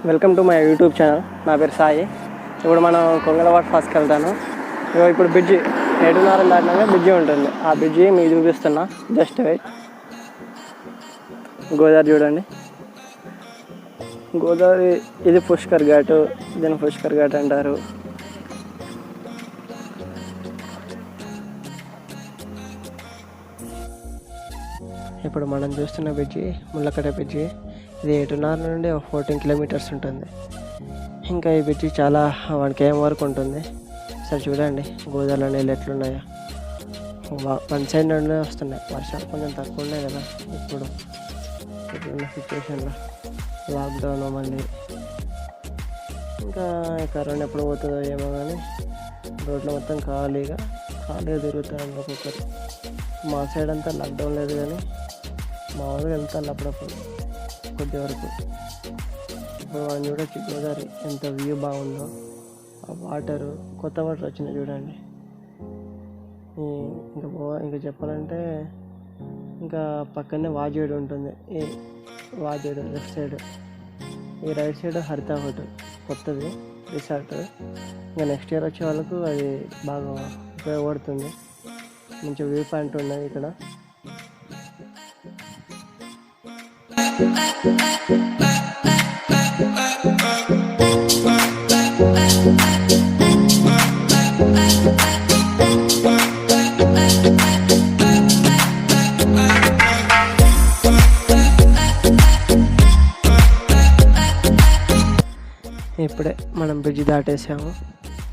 Welcome to my YouTube channel. నా పేరు సాయి. ఇప్పుడు మనం కొంగల వాటర్ ఫాల్స్కి వెళ్తాను. ఇప్పుడు బ్రిడ్జి 7:30 దాటినాక బ్రిడ్జి ఉంటుంది. ఆ బ్రిడ్జి మీకు చూపిస్తున్నా. Just wait. గోదావరి చూడండి. గోదావరి ఇది పుష్కర్ ఘాట్. దీన్ని పుష్కర్ ఘాట్ అంటారు. ఇప్పుడు మనం చూస్తున్న బ్రిడ్జి ముళ్ళకట్ట బ్రిడ్జి. ఇది 7:30 నుండి 14 కిలోమీటర్స్ ఉంటుంది. ఇంకా ఈ బ్రిడ్జి చాలా 1 km వరకు ఉంటుంది. సరే చూడండి గోదావరిలో నీళ్ళు ఎట్లున్నాయో. 1 సైడ్ నుండి వస్తున్నాయి. వర్షాలు కొంచెం తక్కువ ఉన్నాయి కదా ఇప్పుడున్న సిచ్యువేషన్లో. లాక్డౌన్ మళ్ళీ ఇంకా కరోనా ఎప్పుడు పోతుందో ఏమో కానీ రోడ్లు మొత్తం ఖాళీగా తిరుగుతారు ఒక్కొక్కరు. మా సైడ్ అంతా లాక్డౌన్ లేదు కానీ మా ఊరు వెళ్తాను అప్పుడప్పుడు కొద్ది వరకు. ఇప్పుడు మనం చూడొచ్చు గోదావరి ఎంత వ్యూ బాగుందో. ఆ వాటరు కొత్త వాటర్ వచ్చినాయి చూడండి. ఇంకా చెప్పాలంటే ఇంకా పక్కనే వాజేడు ఉంటుంది. ఈ వాజేడు లెఫ్ట్ సైడ్, ఈ రైట్ సైడ్ హరిత హోటల్ కొత్తది రిసార్ట్. ఇంకా నెక్స్ట్ ఇయర్ వచ్చే వాళ్ళకు అది బాగా ఉపయోగపడుతుంది. మంచి వ్యూ పాయింట్ ఉన్నది ఇక్కడ. ఇప్పుడే మనం బ్రిడ్జ్ దాటేసాము.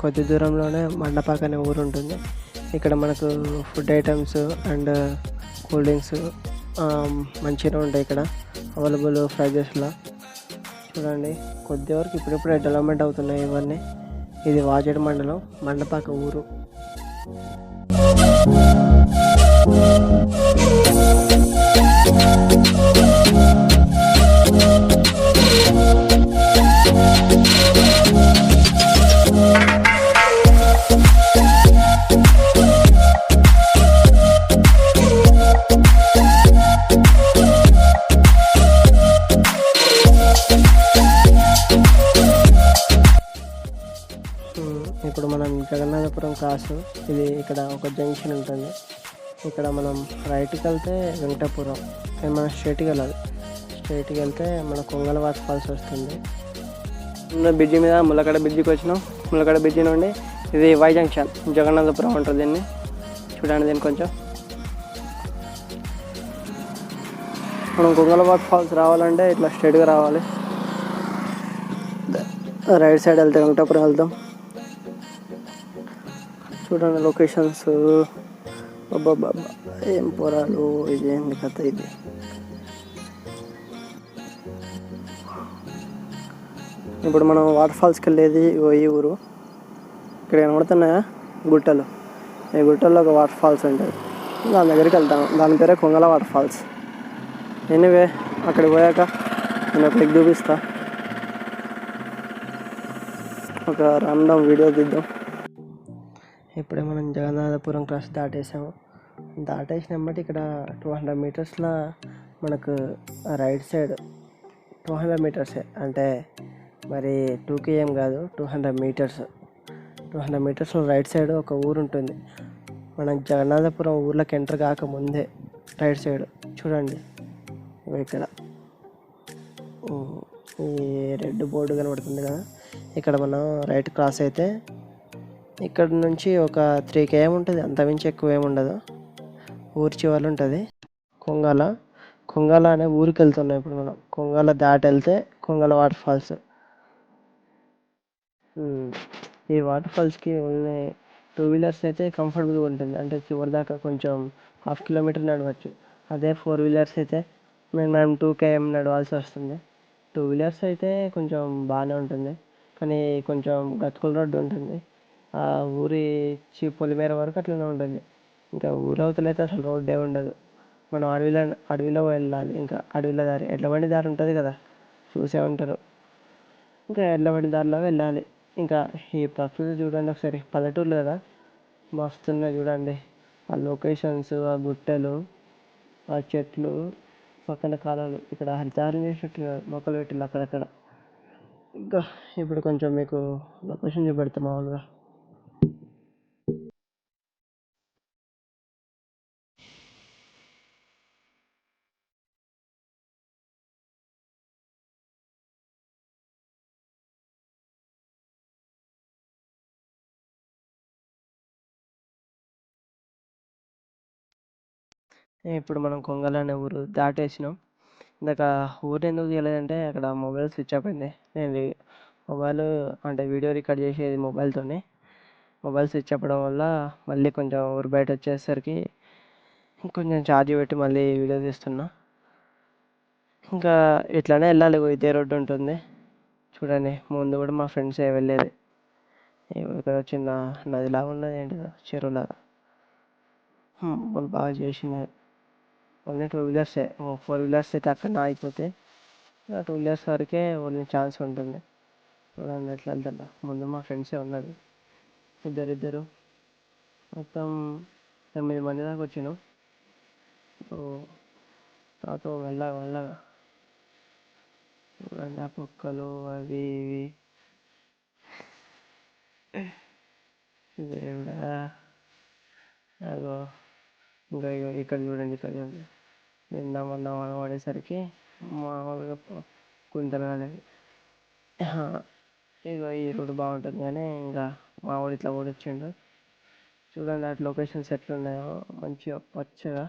కొద్ది దూరంలోనే మండపాక అనే ఊరు ఉంటుంది. ఇక్కడ మనకు food items and cool drinks మంచిగా ఉంటాయి ఇక్కడ అవైలబుల్ ప్రైజెస్లో. చూడండి కొద్ది వరకు ఇప్పుడిప్పుడే డెవలప్మెంట్ అవుతున్నాయి ఇవన్నీ. ఇది వాజేడు మండలం, మండపాక ఊరు. ఇప్పుడు మనం జగన్నాథపురం క్రాస్. ఇది ఇక్కడ ఒక జంక్షన్ ఉంటుంది. ఇక్కడ మనం రైట్కి వెళ్తే వెంకటాపురం, మనం స్ట్రైట్కి వెళ్ళాలి. స్ట్రైట్కి వెళ్తే మన కొంగల వాటర్ ఫాల్స్ వస్తుంది. బ్రిడ్జి మీద ముళ్ళకట్ట బ్రిడ్జికి వచ్చినాం. ముళ్ళకట్ట బ్రిడ్జి నుండి ఇది వై జంక్షన్, జగన్నాథపురం అంటారు దీన్ని. చూడండి దీన్ని కొంచెం. మనం కొంగల వాటర్ ఫాల్స్ రావాలంటే ఇట్లా స్ట్రైట్గా రావాలి. రైట్ సైడ్ వెళ్తే వెంకటాపురం వెళ్తాం. చూడండి లొకేషన్స్. బాబా ఏం పొరాలు, ఇది ఏంది కథ ఇది. ఇప్పుడు మనం వాటర్ ఫాల్స్కి వెళ్ళేది ఈ ఊరు. ఇక్కడ కనబడుతున్నాయా గుట్టలు. ఈ గుట్టల్లో ఒక వాటర్ ఫాల్స్ ఉంటుంది. దాని దగ్గరికి వెళ్తాను. దాని పేరే కొంగల వాటర్ ఫాల్స్. ఎనీవే అక్కడికి పోయాక నేను అక్కడికి చూపిస్తా. ఒక రాండమ్ వీడియో తీద్దాం. ఇప్పుడే మనం జగన్నాథపురం క్రాస్ దాటేసాము. దాటేసినమ్మటి ఇక్కడ 200 మీటర్స్లో మనకు రైట్ సైడ్ 200 మీటర్సే, అంటే మరి 2 km కాదు, 200 మీటర్స్. 200 మీటర్స్లో రైట్ సైడ్ ఒక ఊరు ఉంటుంది. మనం జగన్నాథపురం ఊర్లోకి ఎంటర్ కాకముందే రైట్ సైడ్ చూడండి ఇక్కడ ఈ రెడ్ బోర్డు కనబడుతుంది కదా. ఇక్కడ మనం రైట్ క్రాస్ అయితే ఇక్కడ నుంచి ఒక 3 km ఉంటుంది. అంతమించి ఎక్కువ ఏమి ఉండదు. ఊరి చివరి ఉంటుంది కొంగల అనే ఊరికి వెళ్తున్నాం. ఇప్పుడు మనం కొంగల దాటి వెళ్తే కొంగల వాటర్ ఫాల్స్. ఈ వాటర్ ఫాల్స్కి ఓన్లీ 2 వీలర్స్ అయితే కంఫర్టబుల్గా ఉంటుంది. అంటే చివరి దాకా కొంచెం 1/2 కిలోమీటర్ నడవచ్చు. అదే 4 వీలర్స్ అయితే మనం 2 km నడవాల్సి వస్తుంది. 2 వీలర్స్ అయితే కొంచెం బాగానే ఉంటుంది, కానీ కొంచెం గతుకుల రోడ్డు ఉంటుంది. ఆ ఊరి పొలిమేర వరకు అట్లనే ఉంటుంది. ఇంకా ఊరవతల అయితే అసలు రోడ్డే ఉండదు. మనం అడవిలో వెళ్ళాలి. ఇంకా అడవిలో దారి, ఎడ్ల బండి దారి ఉంటుంది కదా, చూసే ఉంటారు. ఇంకా ఎడ్ల బండి దారిలో వెళ్ళాలి. ఇంకా ఈ ప్రకృతి చూడండి ఒకసారి. పల్లెటూర్లు కదా, మస్తున్నాయి చూడండి. ఆ లొకేషన్స్, ఆ గుట్టలు, ఆ చెట్లు, పక్కన కాలాలు. ఇక్కడ హరితారం చేసినట్టు మొక్కలు పెట్టిళ్ళు అక్కడక్కడ. ఇంకా ఇప్పుడు కొంచెం మీకు లొకేషన్ చూపెడతా మామూలుగా. ఇప్పుడు మనం కొంగల్ అనే ఊరు దాటేసినాం. ఇందాక ఊరు ఎందుకు తీయలేదంటే అక్కడ మొబైల్ స్విచ్ ఆఫ్ అయింది. నేను మొబైల్ అంటే వీడియో రికార్డ్ చేసేది మొబైల్తోనే. మొబైల్ స్విచ్ అవ్వడం వల్ల మళ్ళీ కొంచెం ఊరు బయట వచ్చేసరికి కొంచెం ఛార్జ్ పెట్టి మళ్ళీ వీడియో తీస్తున్నా. ఇంకా ఇట్లానే వెళ్ళాలి, ఇదే రోడ్డు ఉంటుంది చూడండి. ముందు కూడా మా ఫ్రెండ్సే వెళ్ళేది. ఇక్కడ చిన్న నదిలాగా ఉన్నది, ఏంటిదో చెరువులాగా. వాళ్ళు బాగా చేసినారు. ఓన్లీ 2 వీలర్సే, 4 వీలర్స్ అయితే అక్కడ ఆగిపోతే 2 వీలర్స్ వరకే ఓన్లీ ఛాన్స్ ఉంటుంది. చూడండి ఎట్లా వెళ్తుందా. ముందు మా ఫ్రెండ్సే ఉన్నారు, ఇద్దరిద్దరు. మొత్తం 9 మంది దాకా వచ్చినాం. తర్వాత మెల్లగా మెల్లగా చూడండి ఆ కుక్కలు అవి ఇవి. దేవుడా, అగో ఇంకా ఇక్కడ చూడండి, ఇక్కడ చూడండి. నిన్న మొన్న వాన పడేసరికి మామూలుగా గుంతలు కాలేదు. ఇగో ఈ రోడ్డు బాగుంటుంది కానీ ఇంకా మా వాడు ఇట్లా ఓడొచ్చిండు. చూడండి అటు లొకేషన్స్ ఎట్లున్నాయో మంచిగా పచ్చగా.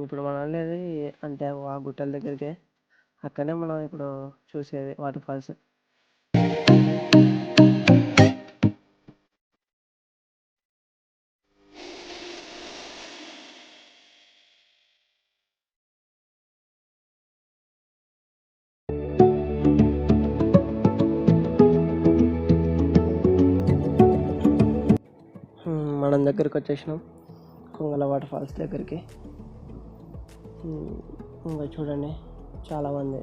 ఇప్పుడు మనం వెళ్ళేది అంటే ఆ గుట్టల దగ్గరికి. అక్కడనే మనం ఇప్పుడు చూసేది వాటర్ ఫాల్స్. మనం దగ్గరికి వచ్చేసినాం కొంగల వాటర్ ఫాల్స్ దగ్గరికి. ఇంకా చూడండి చాలామంది.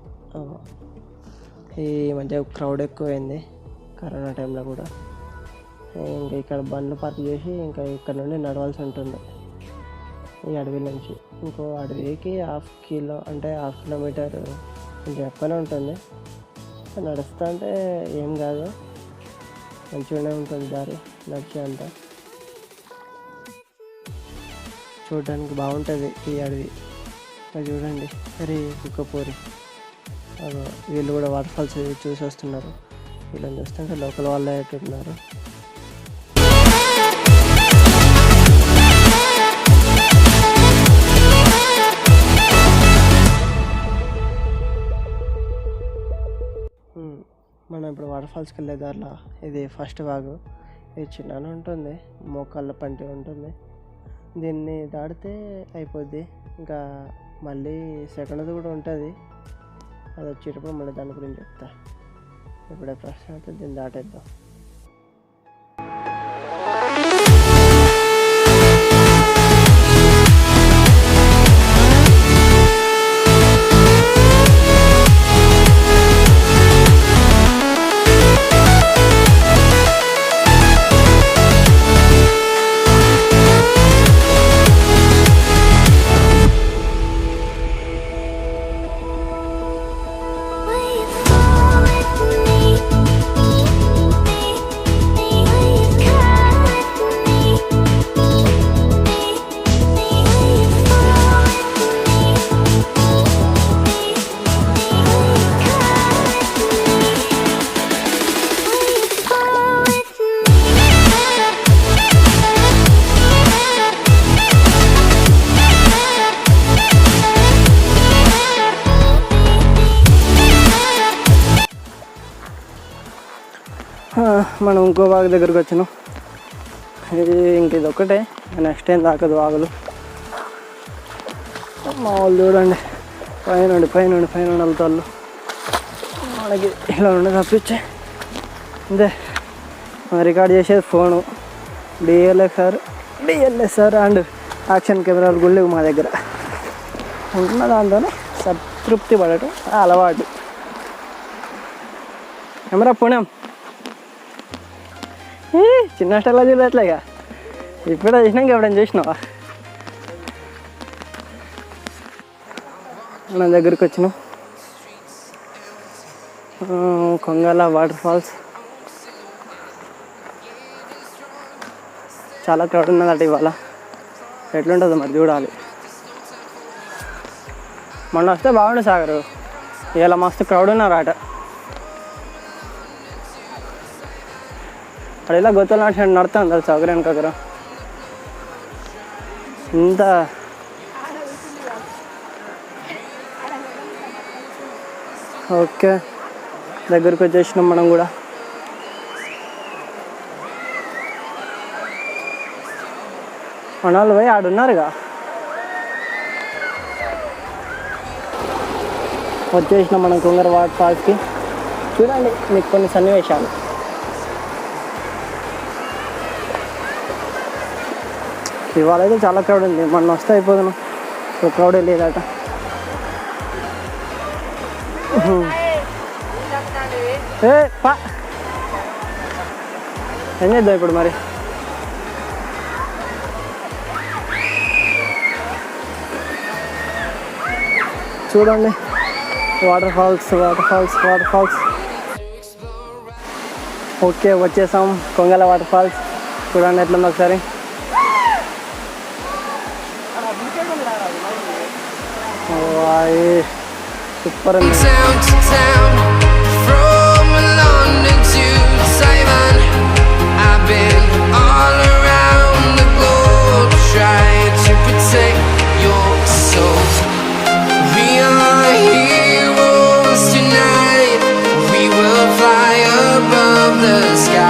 ఈ మధ్య క్రౌడ్ ఎక్కువైంది కరోనా టైంలో కూడా. ఇంకా ఇక్కడ బండ్లు పార్క్ చేసి ఇంకా ఇక్కడ నుండి నడవాల్సి ఉంటుంది ఈ అడవి నుంచి. ఇంకో అడవికి హాఫ్ కిలోమీటర్ కొంచెం ఎక్కువనే ఉంటుంది. నడుస్తా అంటే ఏం కాదు, మంచిగానే ఉంటుంది దారి నడిచే అంతా. చూడడానికి బాగుంటుంది ఈ అడవి. అది చూడండి, అరే కుక్కపోరి. వీళ్ళు కూడా వాటర్ ఫాల్స్ చూసి వస్తున్నారు. వీళ్ళని చూస్తుంటే లోకల్ వాళ్ళే అట్టున్నారు. మనం ఇప్పుడు వాటర్ ఫాల్స్కి వెళ్ళే దారిలో ఇది ఫస్ట్ వాగు. ఇది చిన్ననే ఉంటుంది, మోకాళ్ళ పంటి ఉంటుంది. దీన్ని దాటితే అయిపోద్ది. ఇంకా మళ్ళీ సెకండ్ది కూడా ఉంటుంది, అది వచ్చేటప్పుడు మళ్ళీ దాని గురించి చెప్తా. ఇప్పుడే ప్రశ్న అయితే దీన్ని దాటేద్దాం. మనం ఇంకో వాగు దగ్గరకు వచ్చినాం. ఇది ఒక్కటే, నెక్స్ట్ ఏం తాకదు వాగులు. మా వాళ్ళు చూడండి పైన వెళ్తాళ్ళు. మనకి ఇలా ఉండి తప్పించే అంతే. రికార్డ్ చేసేది ఫోను, డిఎల్ఎస్ఆర్ అండ్ యాక్షన్ కెమెరాలు కూడా లేవు మా దగ్గర. ఉంటున్న దాంతోనే సంతృప్తి పడటం అలవాటు. కెమెరా పోనాం, చిన్న స్టైల్లో చూడట్లేగా. ఇప్పుడే చూసినాక ఎప్పుడైనా చూసినావా? మన దగ్గరికి వచ్చినాం. కొంగల వాటర్ ఫాల్స్ చాలా క్రౌడ్ ఉన్నదట ఇవాళ. ఎట్లుంటుందో మరి చూడాలి. మొన్న వస్తే బాగుండే సాగరు, ఇవాళ మస్తు క్రౌడ్ ఉన్నారట. అక్కడ ఇలా గొత్తలు నాటి నడుతుంది తెలుసా ఒకరికొకరు. ఇంత ఓకే, దగ్గరికి వచ్చేసినాం మనం కూడా. మన వాళ్ళు పోయి ఆడున్నారుగా. వచ్చేసినాం మనం కొంగర వాటర్ ఫాల్స్కి. చూడండి మీకు కొన్ని సన్నివేశాలు. ఇవాళ అయితే చాలా క్రౌడ్ ఉంది. మొన్న వస్తే అయిపోతున్నాం, సో క్రౌడే లేదట. ఏం చేద్దాం ఇప్పుడు మరి? చూడండి waterfalls, waterfalls, waterfalls. Okay, వచ్చేసాం కొంగల వాటర్ ఫాల్స్. చూడండి ఎట్లుంది ఒకసారి. సూపర్ ఉంది. The sky.